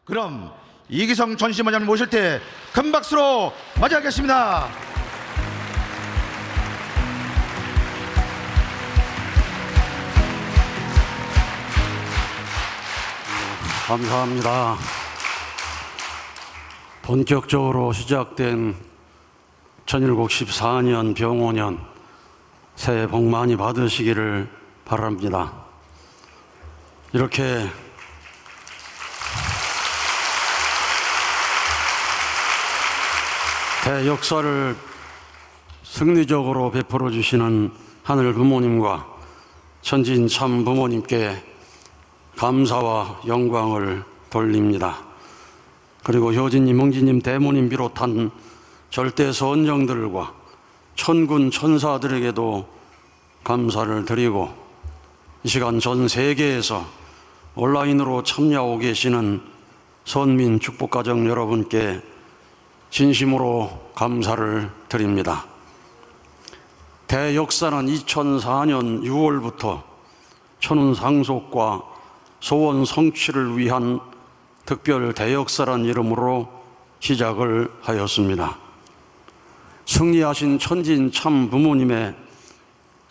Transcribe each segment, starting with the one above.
그럼 이기성 전시원장님 모실 때 큰 박수로 맞이하겠습니다. 감사합니다. 본격적으로 시작된 천일국 14년 병오년 새해 복 많이 받으시기를 바랍니다. 이렇게 대역사를 승리적으로 베풀어 주시는 하늘 부모님과 천진 참 부모님께 감사와 영광을 돌립니다. 그리고 효진님, 흥진님, 대모님 비롯한 절대 선정들과 천군 천사들에게도 감사를 드리고, 이 시간 전 세계에서 온라인으로 참여하고 계시는 선민 축복가정 여러분께 진심으로 감사를 드립니다. 대역사는 2004년 6월부터 천운 상속과 소원 성취를 위한 특별 대역사란 이름으로 시작을 하였습니다. 승리하신 천진 참 부모님의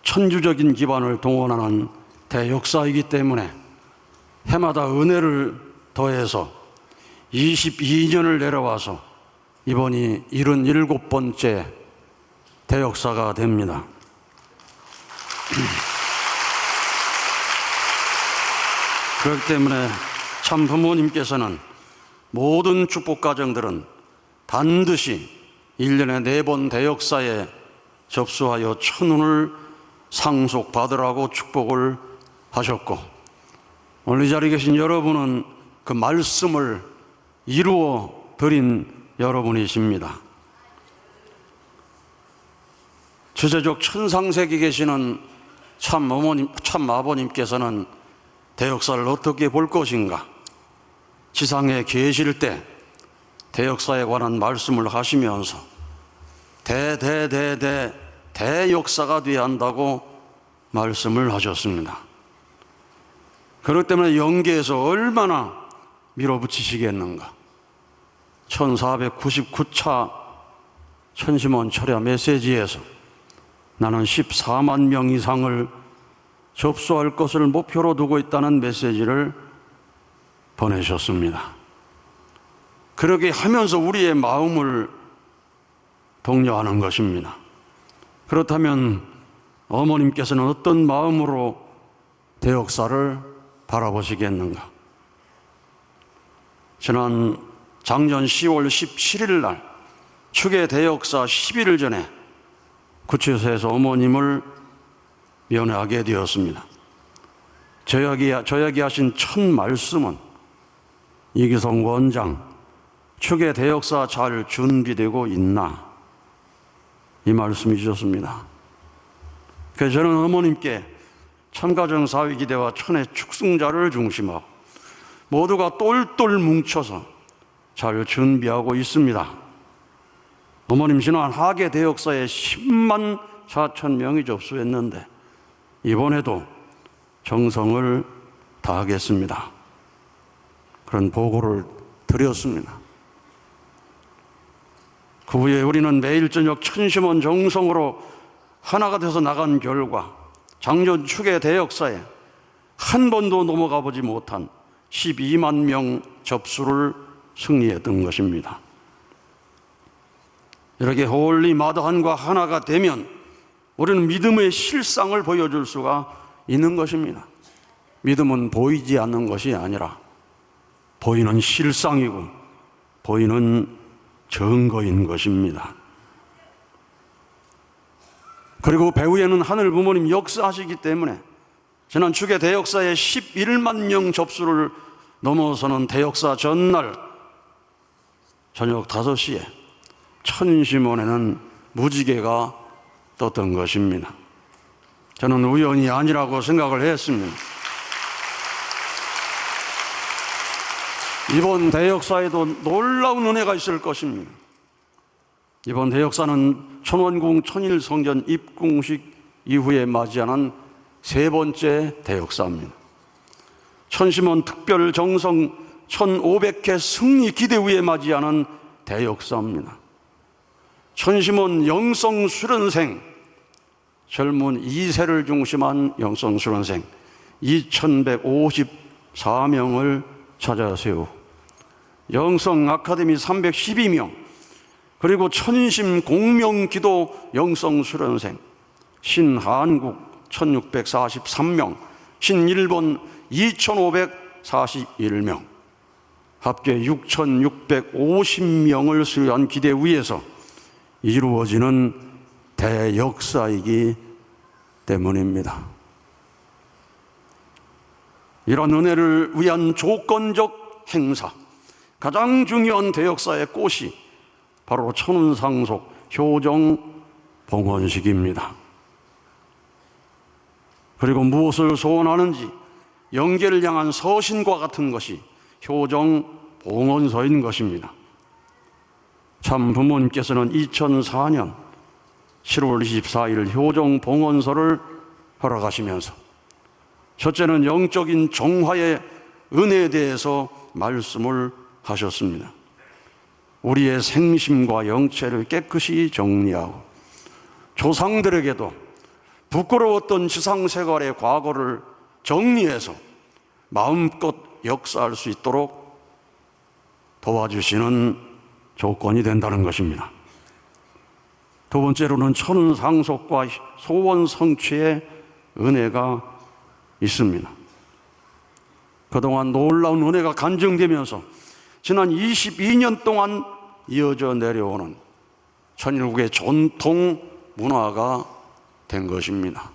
천주적인 기반을 동원하는 대역사이기 때문에 해마다 은혜를 더해서 22년을 내려와서 이번이 77번째 대역사가 됩니다. 그렇기 때문에 참 부모님께서는 모든 축복가정들은 반드시 1년에 4번 대역사에 접수하여 천운을 상속받으라고 축복을 하셨고, 오늘 이 자리에 계신 여러분은 그 말씀을 이루어 드린 여러분이십니다. 주제적 천상세계에 계시는 참 어머님, 참 아버님께서는 대역사를 어떻게 볼 것인가? 지상에 계실 때 대역사에 관한 말씀을 하시면서 대역사가 되어야 한다고 말씀을 하셨습니다. 그렇기 때문에 영계에서 얼마나 밀어붙이시겠는가? 1499차 천심원 철야 메시지에서 나는 14만 명 이상을 접수할 것을 목표로 두고 있다는 메시지를 보내셨습니다. 그렇게 하면서 우리의 마음을 독려하는 것입니다. 그렇다면 어머님께서는 어떤 마음으로 대역사를 바라보시겠는가? 지난 작년 10월 17일 날 축의 대역사 10일을 전에 구치소에서 어머님을 면회하게 되었습니다. 저에게 하신 첫 말씀은 이기성 원장, 축의 대역사 잘 준비되고 있나? 이 말씀이 주셨습니다. 그래서 저는 어머님께 참가정 사위기대와 천의 축승자를 중심하고 모두가 똘똘 뭉쳐서 잘 준비하고 있습니다. 어머님 지난 하계 대역사에 10만 4천 명이 접수했는데 이번에도 정성을 다하겠습니다. 그런 보고를 드렸습니다. 그 후에 우리는 매일 저녁 천심원 정성으로 하나가 돼서 나간 결과 작년 축의 대역사에 한 번도 넘어가 보지 못한 12만 명 접수를 승리했던 것입니다. 이렇게 홀리 마다한과 하나가 되면 우리는 믿음의 실상을 보여줄 수가 있는 것입니다. 믿음은 보이지 않는 것이 아니라 보이는 실상이고 보이는 증거인 것입니다. 그리고 배후에는 하늘 부모님 역사하시기 때문에 지난 축의 대역사에 11만 명 접수를 넘어서는 대역사 전날 저녁 5시에 천심원에는 무지개가 떴던 것입니다. 저는 우연이 아니라고 생각을 했습니다. 이번 대역사에도 놀라운 은혜가 있을 것입니다. 이번 대역사는 천원궁 천일성전 입궁식 이후에 맞이하는 3번째 대역사입니다. 천심원 특별 정성 1500회 승리 기대후에 맞이하는 대역사입니다. 천심원 영성수련생, 젊은 2세를 중심한 영성수련생 2154명을 찾아 세우고, 영성 아카데미 312명, 그리고 천심 공명기도 영성수련생, 신한국 1643명, 신일본 2541명, 합계 6650명을 수료한 기대 위에서 이루어지는 대역사이기 때문입니다. 이런 은혜를 위한 조건적 행사, 가장 중요한 대역사의 꽃이 바로 천운상속 효정 봉헌식입니다. 그리고 무엇을 소원하는지 영계를 향한 서신과 같은 것이 효정 봉헌서인 것입니다. 참 부모님께서는 2004년 7월 24일 효정 봉헌서를 허락하시면서 첫째는 영적인 정화의 은혜에 대해서 말씀을 하셨습니다. 우리의 생심과 영체를 깨끗이 정리하고 조상들에게도 부끄러웠던 지상생활의 과거를 정리해서 마음껏 역사할 수 있도록 도와주시는 조건이 된다는 것입니다. 두 번째로는 천운상속과 소원 성취의 은혜가 있습니다. 그동안 놀라운 은혜가 간증되면서 지난 22년 동안 이어져 내려오는 천일국의 전통 문화가 된 것입니다.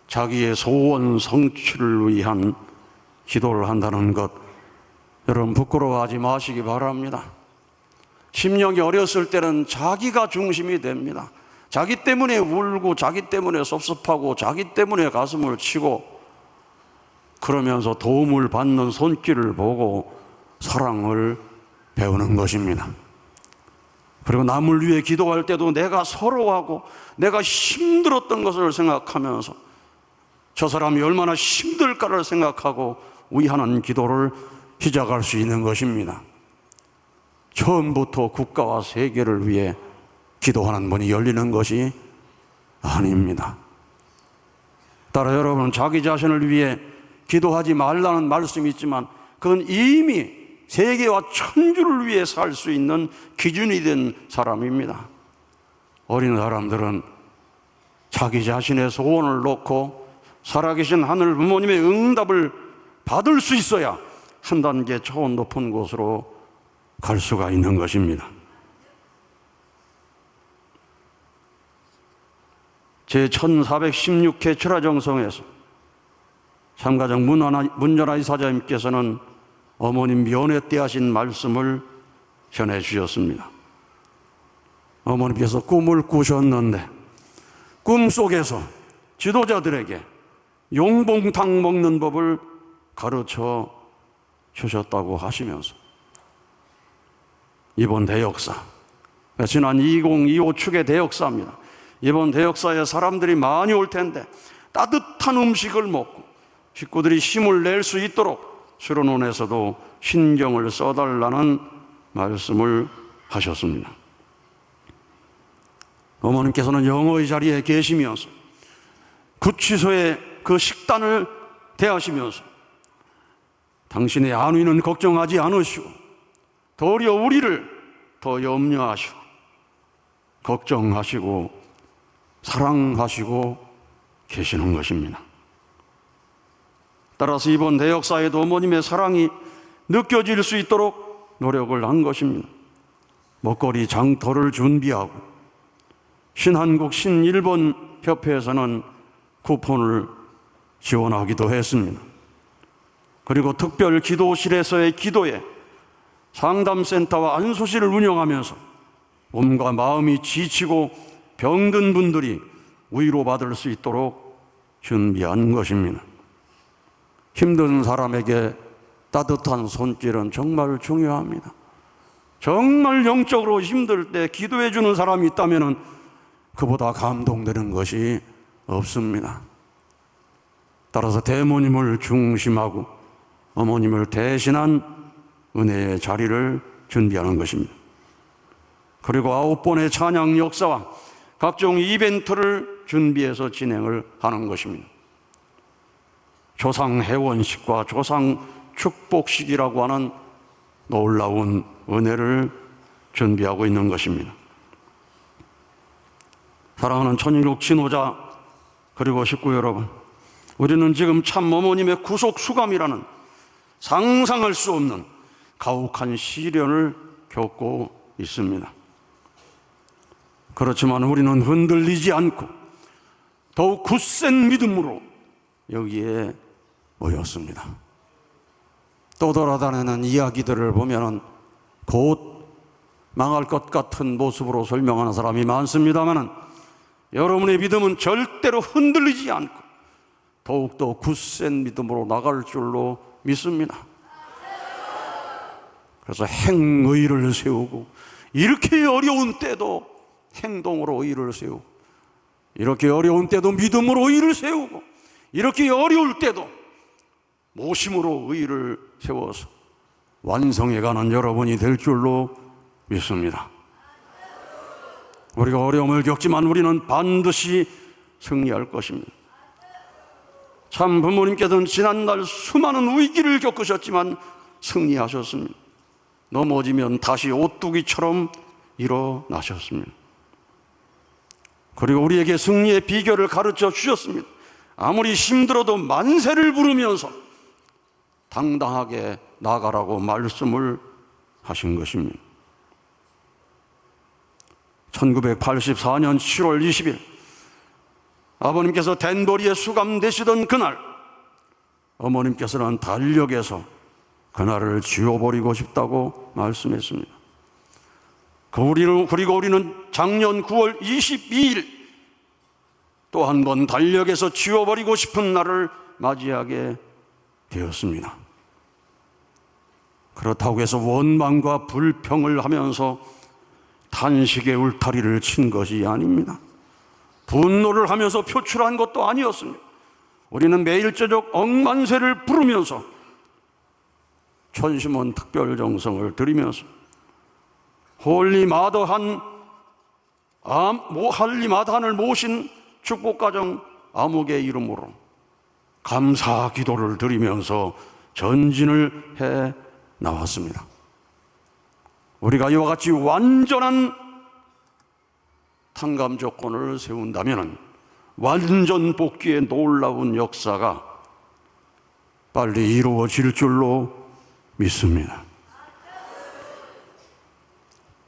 자기의 소원 성취를 위한 기도를 한다는 것, 여러분 부끄러워하지 마시기 바랍니다. 심령이 어렸을 때는 자기가 중심이 됩니다. 자기 때문에 울고 자기 때문에 섭섭하고 자기 때문에 가슴을 치고, 그러면서 도움을 받는 손길을 보고 사랑을 배우는 것입니다. 그리고 남을 위해 기도할 때도 내가 서러워하고 내가 힘들었던 것을 생각하면서 저 사람이 얼마나 힘들까를 생각하고 위하는 기도를 시작할 수 있는 것입니다. 처음부터 국가와 세계를 위해 기도하는 문이 열리는 것이 아닙니다. 따라 여러분은 자기 자신을 위해 기도하지 말라는 말씀이 있지만 그건 이미 세계와 천주를 위해 살 수 있는 기준이 된 사람입니다. 어린 사람들은 자기 자신의 소원을 놓고 살아계신 하늘 부모님의 응답을 받을 수 있어야 한 단계 차원 높은 곳으로 갈 수가 있는 것입니다. 제1416회 철화정성에서 참가정 문전하 이사장님께서는 어머님 면회 때 하신 말씀을 전해 주셨습니다. 어머님께서 꿈을 꾸셨는데 꿈속에서 지도자들에게 용봉탕 먹는 법을 가르쳐 주셨다고 하시면서 이번 대역사, 지난 2025 축의 대역사입니다. 이번 대역사에 사람들이 많이 올 텐데 따뜻한 음식을 먹고 식구들이 힘을 낼 수 있도록 수련원에서도 신경을 써달라는 말씀을 하셨습니다. 어머님께서는 영어의 자리에 계시면서 구치소의 그 식단을 대하시면서 당신의 안위는 걱정하지 않으시고 도리어 우리를 더 염려하시고 걱정하시고 사랑하시고 계시는 것입니다. 따라서 이번 대역사에도 어머님의 사랑이 느껴질 수 있도록 노력을 한 것입니다. 먹거리 장터를 준비하고 신한국 신일본 협회에서는 쿠폰을 지원하기도 했습니다. 그리고 특별 기도실에서의 기도에 상담센터와 안수실을 운영하면서 몸과 마음이 지치고 병든 분들이 위로받을 수 있도록 준비한 것입니다. 힘든 사람에게 따뜻한 손길은 정말 중요합니다. 정말 영적으로 힘들 때 기도해 주는 사람이 있다면 그보다 감동되는 것이 없습니다. 따라서 대모님을 중심하고 어머님을 대신한 은혜의 자리를 준비하는 것입니다. 그리고 9번의 찬양 역사와 각종 이벤트를 준비해서 진행을 하는 것입니다. 조상 회원식과 조상 축복식이라고 하는 놀라운 은혜를 준비하고 있는 것입니다. 사랑하는 천일국 진호자 그리고 식구 여러분, 우리는 지금 참 어머님의 구속 수감이라는 상상할 수 없는 가혹한 시련을 겪고 있습니다. 그렇지만 우리는 흔들리지 않고 더욱 굳센 믿음으로 여기에 모였습니다. 떠돌아다니는 이야기들을 보면 곧 망할 것 같은 모습으로 설명하는 사람이 많습니다만, 여러분의 믿음은 절대로 흔들리지 않고 더욱더 굳센 믿음으로 나갈 줄로 믿습니다. 그래서 행의를 세우고, 이렇게 어려운 때도 행동으로 의를 세우고, 이렇게 어려운 때도 믿음으로 의를 세우고, 이렇게 어려울 때도 모심으로 의를 세워서 완성해가는 여러분이 될 줄로 믿습니다. 우리가 어려움을 겪지만 우리는 반드시 승리할 것입니다. 참 부모님께서는 지난날 수많은 위기를 겪으셨지만 승리하셨습니다. 넘어지면 다시 오뚜기처럼 일어나셨습니다. 그리고 우리에게 승리의 비결을 가르쳐 주셨습니다. 아무리 힘들어도 만세를 부르면서 당당하게 나가라고 말씀을 하신 것입니다. 1984년 7월 20일 아버님께서 댄버리에 수감되시던 그날, 어머님께서는 달력에서 그날을 지워버리고 싶다고 말씀했습니다. 그리고 우리는 작년 9월 22일 또 한 번 달력에서 지워버리고 싶은 날을 맞이하게 되었습니다. 그렇다고 해서 원망과 불평을 하면서 탄식의 울타리를 친 것이 아닙니다. 분노를 하면서 표출한 것도 아니었습니다. 우리는 매일 저녁 억만세를 부르면서 천심원 특별정성을 드리면서 할리마다한을 모신 축복가정 아무개 이름으로 감사 기도를 드리면서 전진을 해 나왔습니다. 우리가 이와 같이 완전한 탕감 조건을 세운다면 완전 복귀의 놀라운 역사가 빨리 이루어질 줄로 믿습니다.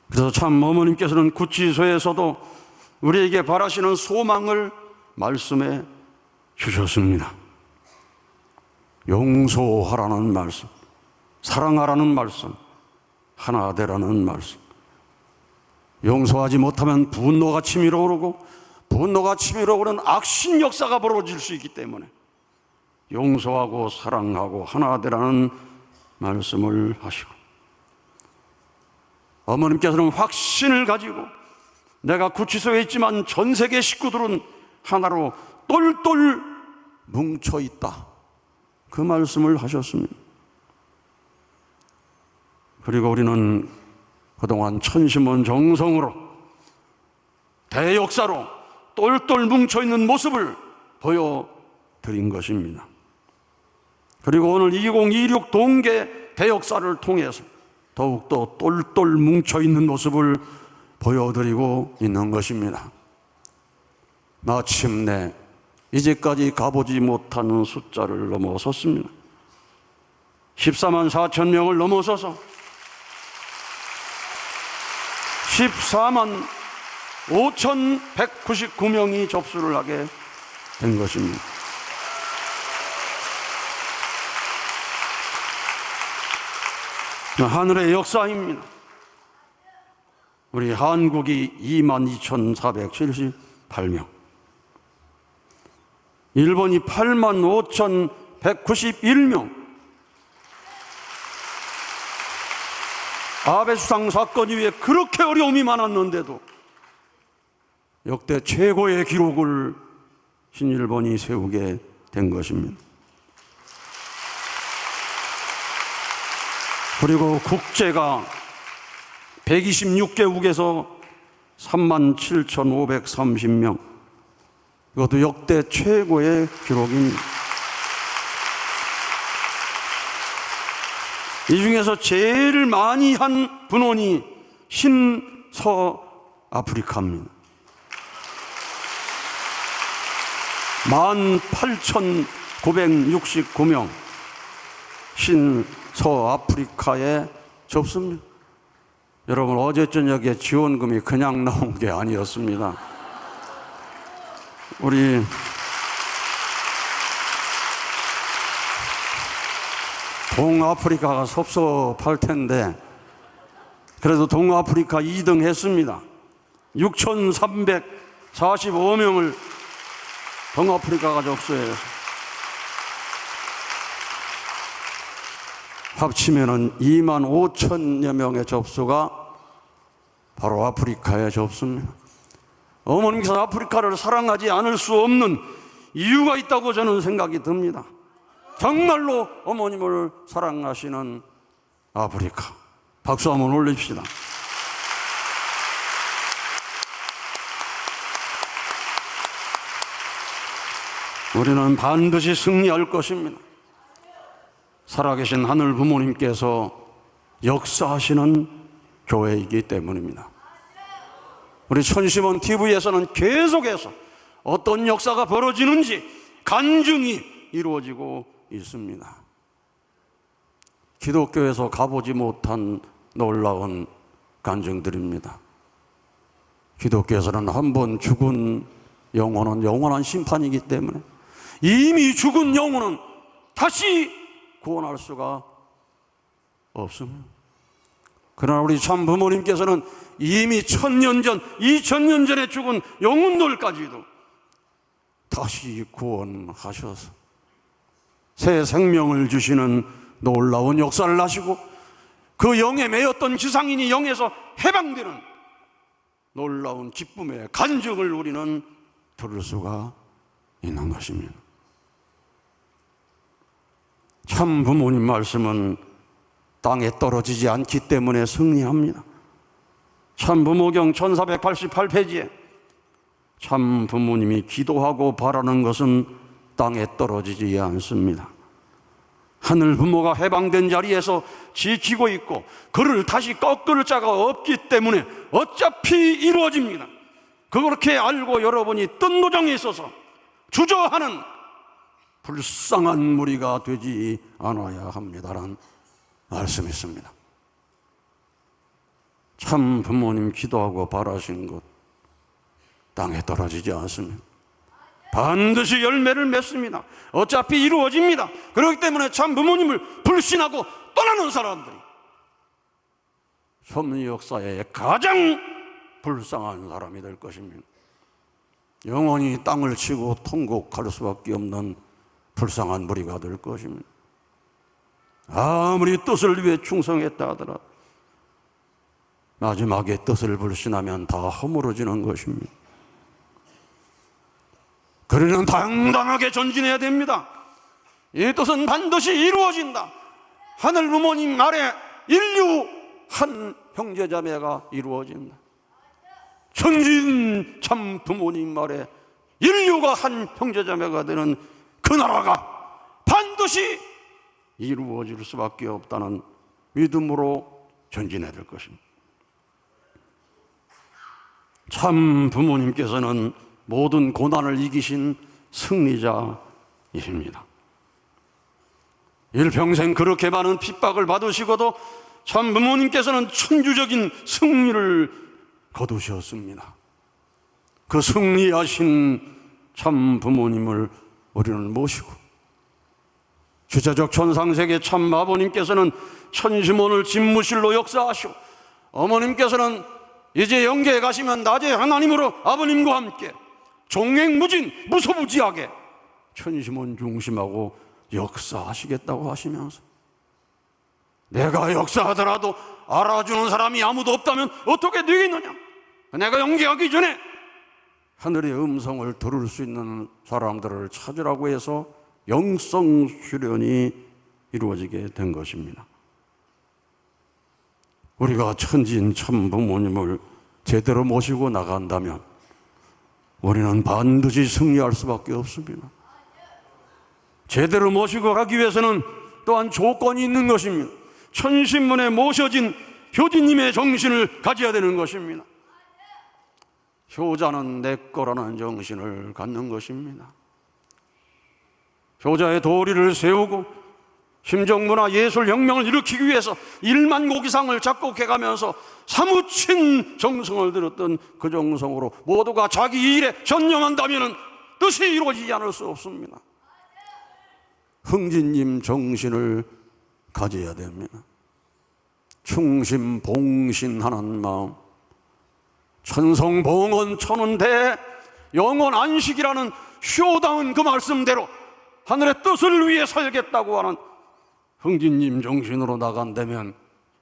그래서 참 어머님께서는 구치소에서도 우리에게 바라시는 소망을 말씀해 주셨습니다. 용서하라는 말씀, 사랑하라는 말씀, 하나 되라는 말씀. 용서하지 못하면 분노가 치밀어 오르고, 분노가 치밀어 오르는 악신 역사가 벌어질 수 있기 때문에 용서하고 사랑하고 하나 되라는 말씀을 하시고, 어머님께서는 확신을 가지고 내가 구치소에 있지만 전 세계 식구들은 하나로 똘똘 뭉쳐 있다, 그 말씀을 하셨습니다. 그리고 우리는 그동안 천심원 정성으로 대역사로 똘똘 뭉쳐있는 모습을 보여드린 것입니다. 그리고 오늘 2026 동계 대역사를 통해서 더욱더 똘똘 뭉쳐있는 모습을 보여드리고 있는 것입니다. 마침내 이제까지 가보지 못하는 숫자를 넘어섰습니다. 14만 4천 명을 넘어서서 14만 5,199명이 접수를 하게 된 것입니다. 하늘의 역사입니다. 우리 한국이 22,478명, 일본이 85,191명, 아베 수상 사건 이후에 그렇게 어려움이 많았는데도 역대 최고의 기록을 신일본이 세우게 된 것입니다. 그리고 국제가 126개국에서 37,530명, 이것도 역대 최고의 기록입니다. 이 중에서 제일 많이 한 분원이 신서아프리카입니다. 18,969명 신서아프리카에 접습니다. 여러분, 어제 저녁에 지원금이 그냥 나온 게 아니었습니다. 우리 동아프리카가 섭섭할 텐데 그래도 동아프리카 2등 했습니다. 6,345명을 동아프리카가 접수해서 합치면은 25,000여 명의 접수가 바로 아프리카에 접수입니다. 어머님께서 아프리카를 사랑하지 않을 수 없는 이유가 있다고 저는 생각이 듭니다. 정말로 어머님을 사랑하시는 아프리카, 박수 한번 올립시다. 우리는 반드시 승리할 것입니다. 살아계신 하늘 부모님께서 역사하시는 교회이기 때문입니다. 우리 천심원 TV에서는 계속해서 어떤 역사가 벌어지는지 간증이 이루어지고 있습니다. 기독교에서 가보지 못한 놀라운 간증들입니다. 기독교에서는 한 번 죽은 영혼은 영원한 심판이기 때문에 이미 죽은 영혼은 다시 구원할 수가 없습니다. 그러나 우리 참 부모님께서는 이미 1000년 전, 2000년 전에 죽은 영혼들까지도 다시 구원하셔서 새 생명을 주시는 놀라운 역사를 하시고 그 영에 매였던 지상인이 영에서 해방되는 놀라운 기쁨의 간증을 우리는 들을 수가 있는 것입니다. 참 부모님 말씀은 땅에 떨어지지 않기 때문에 승리합니다. 참 부모경 1488페이지에 참 부모님이 기도하고 바라는 것은 땅에 떨어지지 않습니다. 하늘 부모가 해방된 자리에서 지키고 있고 그를 다시 꺾을 자가 없기 때문에 어차피 이루어집니다. 그렇게 알고 여러분이 뜬 도장에 있어서 주저하는 불쌍한 무리가 되지 않아야 합니다라는 말씀이 있습니다. 참 부모님 기도하고 바라신 것 땅에 떨어지지 않습니다. 반드시 열매를 맺습니다. 어차피 이루어집니다. 그렇기 때문에 참 부모님을 불신하고 떠나는 사람들이 섭리 역사에 가장 불쌍한 사람이 될 것입니다. 영원히 땅을 치고 통곡할 수밖에 없는 불쌍한 무리가 될 것입니다. 아무리 뜻을 위해 충성했다 하더라도 마지막에 뜻을 불신하면 다 허물어지는 것입니다. 그러는 당당하게 전진해야 됩니다. 이 뜻은 반드시 이루어진다. 하늘 부모님 아래 인류 한 형제자매가 이루어진다. 천진 참 부모님 아래 인류가 한 형제자매가 되는 그 나라가 반드시 이루어질 수밖에 없다는 믿음으로 전진해야 될 것입니다. 참 부모님께서는 모든 고난을 이기신 승리자이십니다. 일평생 그렇게 많은 핍박을 받으시고도 참 부모님께서는 천주적인 승리를 거두셨습니다. 그 승리하신 참 부모님을 우리는 모시고 주체적 천상세계 참 아버님께서는 천심원을 집무실로 역사하시고 어머님께서는 이제 영계에 가시면 낮에 하나님으로 아버님과 함께 종횡무진 무소부지하게 천심원 중심하고 역사하시겠다고 하시면서 내가 역사하더라도 알아주는 사람이 아무도 없다면 어떻게 되겠느냐? 내가 영계하기 전에 하늘의 음성을 들을 수 있는 사람들을 찾으라고 해서 영성 수련이 이루어지게 된 것입니다. 우리가 천진 참 부모님을 제대로 모시고 나간다면 우리는 반드시 승리할 수밖에 없습니다. 제대로 모시고 가기 위해서는 또한 조건이 있는 것입니다. 천신문에 모셔진 효진님의 정신을 가져야 되는 것입니다. 효자는 내 거라는 정신을 갖는 것입니다. 효자의 도리를 세우고 심정문화 예술혁명을 일으키기 위해서 1만 곡 이상을 작곡해가면서 사무친 정성을 들였던 그 정성으로 모두가 자기 일에 전념한다면 뜻이 이루어지지 않을 수 없습니다. 흥진님 정신을 가져야 됩니다. 충심봉신하는 마음, 천성봉헌 천운대 영원 안식이라는 효다운 그 말씀대로 하늘의 뜻을 위해 살겠다고 하는 흥진님 정신으로 나간다면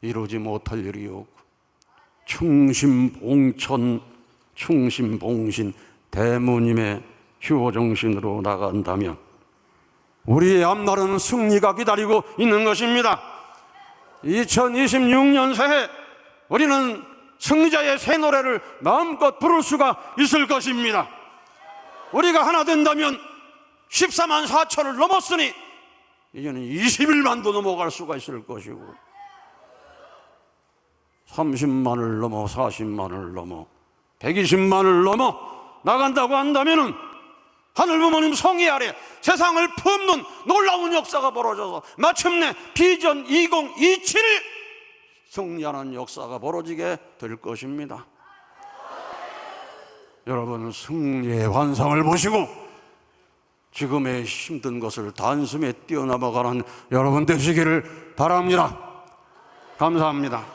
이루지 못할 일이 없고, 충심봉천 충심봉신 대무님의 효 정신으로 나간다면 우리의 앞날은 승리가 기다리고 있는 것입니다. 2026년 새해 우리는 승리자의 새 노래를 마음껏 부를 수가 있을 것입니다. 우리가 하나 된다면 14만 4천을 넘었으니 이제는 21만도 넘어갈 수가 있을 것이고, 30만을 넘어 40만을 넘어 120만을 넘어 나간다고 한다면 하늘 부모님 성의 아래 세상을 품는 놀라운 역사가 벌어져서 마침내 비전 2027 승리하는 역사가 벌어지게 될 것입니다. 여러분, 승리의 환상을 보시고 지금의 힘든 것을 단숨에 뛰어넘어가는 여러분 되시기를 바랍니다. 감사합니다.